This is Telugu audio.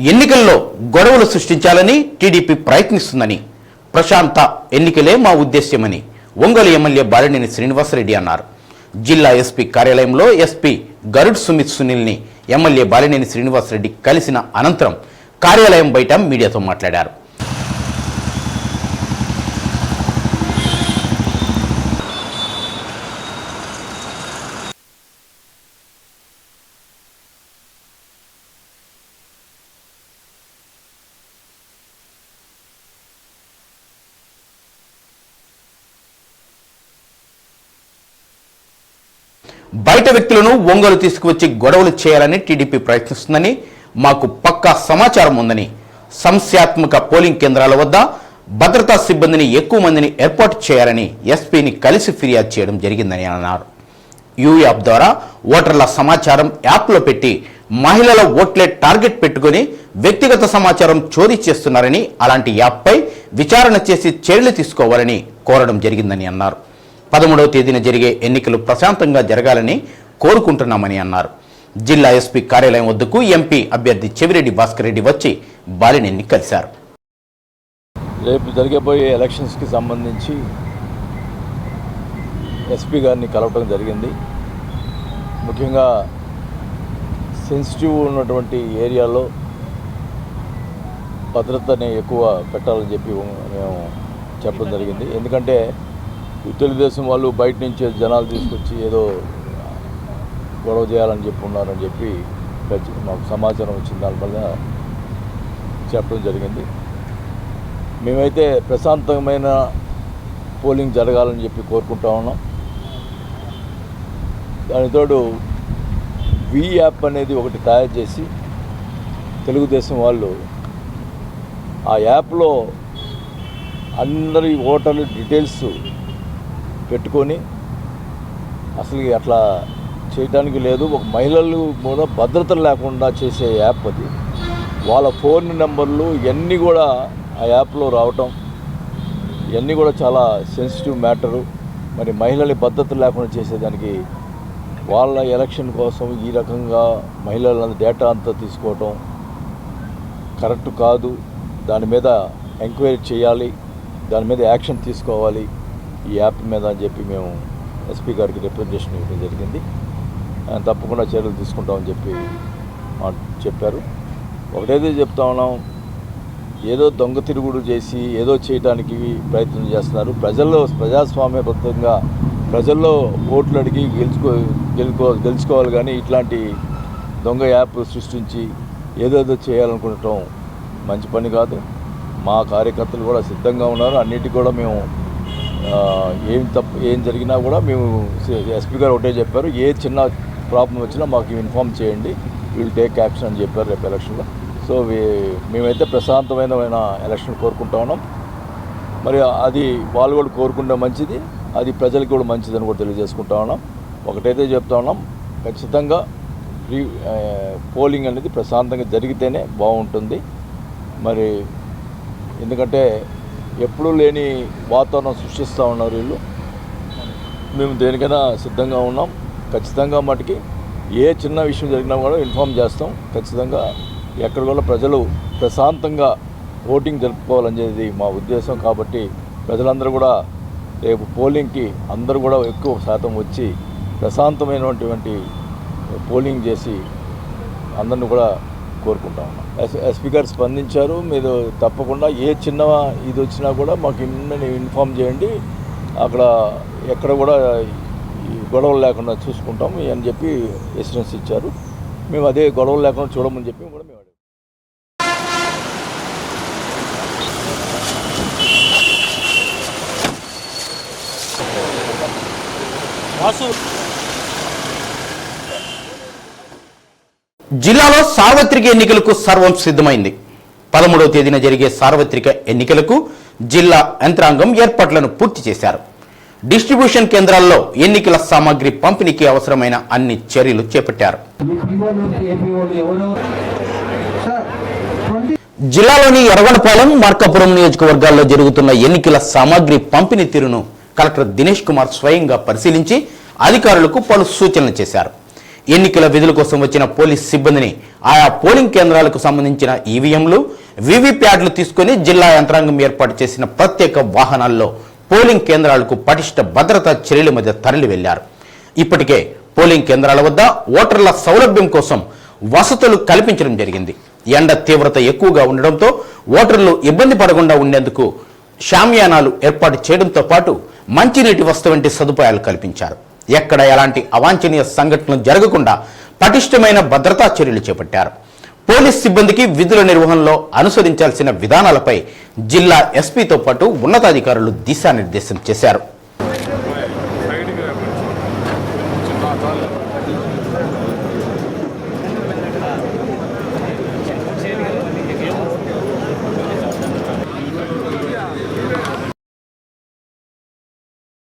ఎన్నికల్లో గొడవలు సృష్టించాలని టీడీపీ ప్రయత్నిస్తుందని, ప్రశాంత ఎన్నికలే మా ఉద్దేశ్యమని ఒంగోలు ఎమ్మెల్యే బాలినేని శ్రీనివాసరెడ్డి అన్నారు. జిల్లా ఎస్పీ కార్యాలయంలో ఎస్పీ గరుడ్ సుమిత్ సునీల్ని ఎమ్మెల్యే బాలినేని శ్రీనివాసరెడ్డి కలిసిన అనంతరం కార్యాలయం బయట మీడియాతో మాట్లాడారు. బయట వ్యక్తులను ఒంగోలు తీసుకువచ్చి గొడవలు చేయాలని టీడీపీ ప్రయత్నిస్తుందని, మాకు పక్కా సమాచారం ఉందని, సంస్థాత్మక పోలింగ్ కేంద్రాల వద్ద భద్రతా సిబ్బందిని ఎక్కువ మందిని ఏర్పాటు చేయాలని ఎస్పీని కలిసి ఫిర్యాదు చేయడం జరిగిందని అన్నారు. యూ యాప్ ద్వారా ఓటర్ల సమాచారం యాప్లో పెట్టి మహిళల ఓట్లే టార్గెట్ పెట్టుకుని వ్యక్తిగత సమాచారం చోరీ చేస్తున్నారని, అలాంటి యాప్పై విచారణ చేసి చర్యలు తీసుకోవాలని కోరడం జరిగిందని అన్నారు. 13వ తేదీన జరిగే ఎన్నికలు ప్రశాంతంగా జరగాలని కోరుకుంటున్నామని అన్నారు. జిల్లా ఎస్పీ కార్యాలయం వద్దకు ఎంపీ అభ్యర్థి చెవిరెడ్డి భాస్కర్ రెడ్డి వచ్చి బాలినేని కలిశారు. రేపు జరగబోయే ఎలక్షన్స్కి సంబంధించి ఎస్పీ గారిని కలవటం జరిగింది. ముఖ్యంగా సెన్సిటివ్ ఉన్నటువంటి ఏరియాలో భద్రతని ఎక్కువ పెట్టాలని చెప్పి మేము చెప్పడం జరిగింది. ఎందుకంటే తెలుగుదేశం వాళ్ళు బయట నుంచి జనాలు తీసుకొచ్చి ఏదో గొడవ చేయాలని చెప్పి ఉన్నారని చెప్పి మాకు సమాచారం వచ్చిన దానివల్ల చెప్పడం జరిగింది. మేమైతే ప్రశాంతమైన పోలింగ్ జరగాలని చెప్పి కోరుకుంటా ఉన్నాం. దానితోడు వి యాప్ అనేది ఒకటి తయారు చేసి తెలుగుదేశం వాళ్ళు ఆ యాప్లో అందరి ఓటర్ల డీటెయిల్స్ పెట్టుకొని, అసలు అట్లా చేయడానికి లేదు, ఒక మహిళలు కూడా భద్రత లేకుండా చేసే యాప్ అది. వాళ్ళ ఫోన్ నెంబర్లు ఇవన్నీ కూడా ఆ యాప్లో రావటం, ఇవన్నీ కూడా చాలా సెన్సిటివ్ మ్యాటరు. మరి మహిళల భద్రత లేకుండా చేసేదానికి వాళ్ళ ఎలక్షన్ కోసం ఈ రకంగా మహిళల డేటా అంతా తీసుకోవటం కరెక్ట్ కాదు. దాని మీద ఎంక్వైరీ చేయాలి, దాని మీద యాక్షన్ తీసుకోవాలి ఈ యాప్ మీద అని చెప్పి మేము ఎస్పీ గారికి రిప్రజెంటేషన్ ఇవ్వడం జరిగింది. తప్పకుండా చర్యలు తీసుకుంటామని చెప్పి చెప్పారు. ఒకటైతే చెప్తా ఉన్నాం, ఏదో దొంగ తిరుగుడు చేసి ఏదో చేయడానికి ప్రయత్నం చేస్తున్నారు. ప్రజాస్వామ్యబద్ధంగా ప్రజల్లో ఓట్లు అడిగి గెలుచుకోవాలి, కానీ ఇట్లాంటి దొంగ యాప్ సృష్టించి ఏదేదో చేయాలనుకుంటాం మంచి పని కాదు. మా కార్యకర్తలు కూడా సిద్ధంగా ఉన్నారు. అన్నిటికీ కూడా మేము ఏం జరిగినా కూడా మేము ఎస్పీ గారు ఒకటే చెప్పారు, ఏ చిన్న ప్రాబ్లం వచ్చినా మాకు ఇన్ఫామ్ చేయండి, విల్ టేక్ యాక్షన్ అని చెప్పారు రేపు ఎలక్షన్లో. సో మేమైతే ప్రశాంతమైన ఎలక్షన్ కోరుకుంటా ఉన్నాం. మరి అది వాళ్ళు కూడా కోరుకుంటే మంచిది, అది ప్రజలకు కూడా మంచిదని కూడా తెలియజేసుకుంటా ఉన్నాం. ఒకటైతే చెప్తా ఉన్నాం, ఖచ్చితంగా పోలింగ్ అనేది ప్రశాంతంగా జరిగితేనే బాగుంటుంది. మరి ఎందుకంటే ఎప్పుడూ లేని వాతావరణం సృష్టిస్తూ ఉన్నారు వీళ్ళు. మేము దేనికైనా సిద్ధంగా ఉన్నాం. ఖచ్చితంగా మటుకి ఏ చిన్న విషయం జరిగినా కూడా ఇన్ఫామ్ చేస్తాం. ఖచ్చితంగా ఎక్కడ కూడా ప్రజలు ప్రశాంతంగా ఓటింగ్ జరుపుకోవాలనేది మా ఉద్దేశం. కాబట్టి ప్రజలందరూ కూడా రేపు పోలింగ్కి అందరూ కూడా ఎక్కువ శాతం వచ్చి ప్రశాంతమైనటువంటి పోలింగ్ చేసి అందరిని కూడా కోరుకుంటా ఉన్నాం. ఎస్పీ గారు స్పందించారు. మీరు తప్పకుండా ఏ చిన్న ఇది వచ్చినా కూడా మాకు ఇన్ఫామ్ చేయండి, అక్కడ ఎక్కడ కూడా గొడవలు లేకుండా చూసుకుంటాం అని చెప్పి ఎస్యూరెన్స్ ఇచ్చారు. మేము అదే గొడవలు లేకుండా చూడమని చెప్పి కూడా మేము జిల్లాలో సార్వత్రిక ఎన్నికలకు సర్వం సిద్ధమైంది. 13వ తేదీన జరిగే సార్వత్రిక ఎన్నికలకు జిల్లా యంత్రాంగం ఏర్పాట్లను పూర్తి చేశారు. డిస్ట్రిబ్యూషన్ కేంద్రాల్లో ఎన్నికల సామాగ్రి పంపిణీకి అవసరమైన అన్ని చర్యలు చేపట్టారు. జిల్లాలోని ఎర్రగొండపాలెం, మార్కాపురం నియోజకవర్గాల్లో జరుగుతున్న ఎన్నికల సామాగ్రి పంపిణీ తీరును కలెక్టర్ దినేష్ కుమార్ స్వయంగా పరిశీలించి అధికారులకు పలు సూచనలు చేశారు. ఎన్నికల విధుల కోసం వచ్చిన పోలీస్ సిబ్బందిని ఆయా పోలింగ్ కేంద్రాలకు సంబంధించిన ఈవీఎంలు, వీవీప్యాడ్లు తీసుకుని జిల్లా యంత్రాంగం ఏర్పాటు చేసిన ప్రత్యేక వాహనాల్లో పోలింగ్ కేంద్రాలకు పటిష్ట భద్రతా చర్యల మధ్య తరలి వెళ్లారు. ఇప్పటికే పోలింగ్ కేంద్రాల వద్ద ఓటర్ల సౌలభ్యం కోసం వసతులు కల్పించడం జరిగింది. ఎండ తీవ్రత ఎక్కువగా ఉండడంతో ఓటర్లు ఇబ్బంది పడకుండా ఉండేందుకు షామియానాలు ఏర్పాటు చేయడంతో పాటు మంచినీటి వసతి వంటి సదుపాయాలు కల్పించారు. ఎక్కడ ఎలాంటి అవాంఛనీయ సంఘటనలు జరగకుండా పటిష్టమైన భద్రతా చర్యలు చేపట్టారు. పోలీస్ సిబ్బందికి విధుల నిర్వహణలో అనుసరించాల్సిన విధానాలపై జిల్లా ఎస్పీతో పాటు ఉన్నతాధికారులు దిశానిర్దేశం చేశారు.